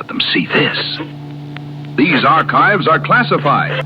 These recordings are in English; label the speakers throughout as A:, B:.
A: let them see this. These archives are classified.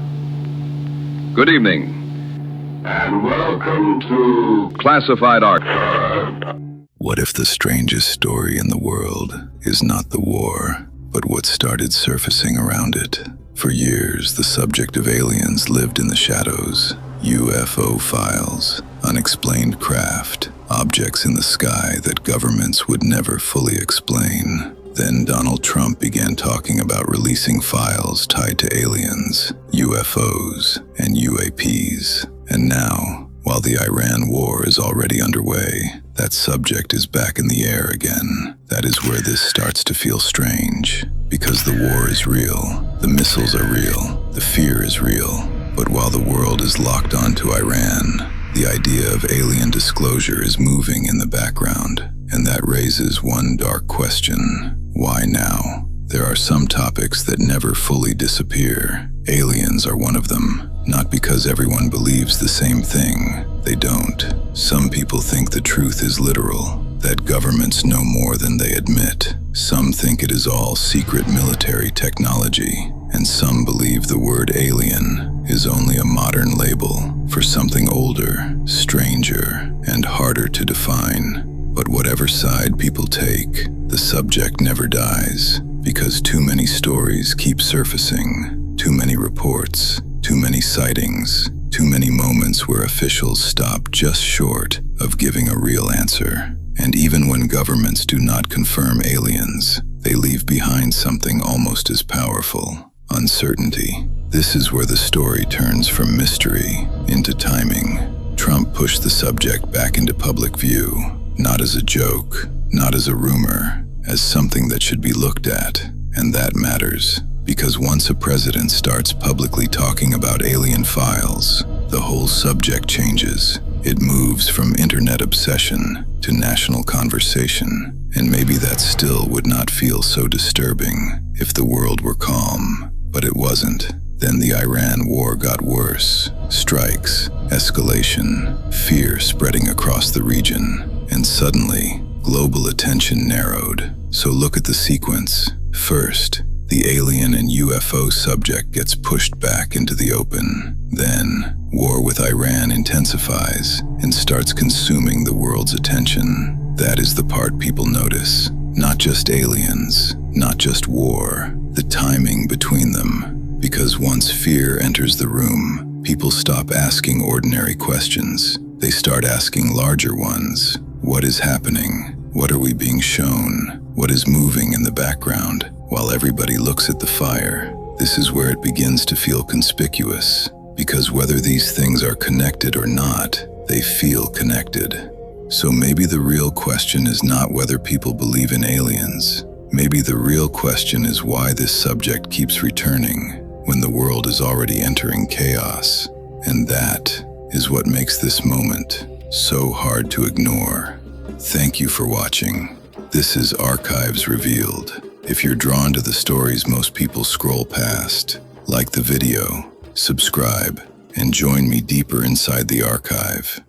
A: Good evening.
B: And welcome to
A: Classified Archive.
C: What if the strangest story in the world is not the war, but what started surfacing around it? For years, the subject of aliens lived in the shadows. UFO files, unexplained craft, objects in the sky that governments would never fully explain. Then Donald Trump began talking about releasing files tied to aliens, UFOs, and UAPs. And now, while the Iran war is already underway, that subject is back in the air again. That is where this starts to feel strange. Because the war is real, the missiles are real, the fear is real. But while the world is locked onto Iran, the idea of alien disclosure is moving in the background. And that raises one dark question. Why now? There are some topics that never fully disappear. Aliens are one of them. Not because everyone believes the same thing. They don't. Some people think the truth is literal, that governments know more than they admit. Some think it is all secret military technology, and some believe the word alien is only a modern label for something older, stranger, and harder to define. But whatever side people take, the subject never dies, because too many stories keep surfacing, too many reports, too many sightings, too many moments where officials stop just short of giving a real answer. And even when governments do not confirm aliens, they leave behind something almost as powerful: uncertainty. This is where the story turns from mystery into timing. Trump pushed the subject back into public view, not as a joke, not as a rumor, as something that should be looked at. And that matters, because once a president starts publicly talking about alien files, the whole subject changes. It moves from internet obsession to national conversation. And maybe that still would not feel so disturbing if the world were calm. But it wasn't. Then the Iran war got worse. Strikes, escalation, fear spreading across the region. And suddenly, global attention narrowed. So look at the sequence. First, the alien and UFO subject gets pushed back into the open. Then, war with Iran intensifies and starts consuming the world's attention. That is the part people notice. Not just aliens, not just war, the timing between them. Because once fear enters the room, people stop asking ordinary questions. They start asking larger ones. What is happening? What are we being shown? What is moving in the background? While everybody looks at the fire, this is where it begins to feel conspicuous. Because whether these things are connected or not, they feel connected. So maybe the real question is not whether people believe in aliens. Maybe the real question is why this subject keeps returning when the world is already entering chaos. And that is what makes this moment so hard to ignore. Thank you for watching. This is Archives Revealed. If you're drawn to the stories most people scroll past, like the video, subscribe, and join me deeper inside the archive.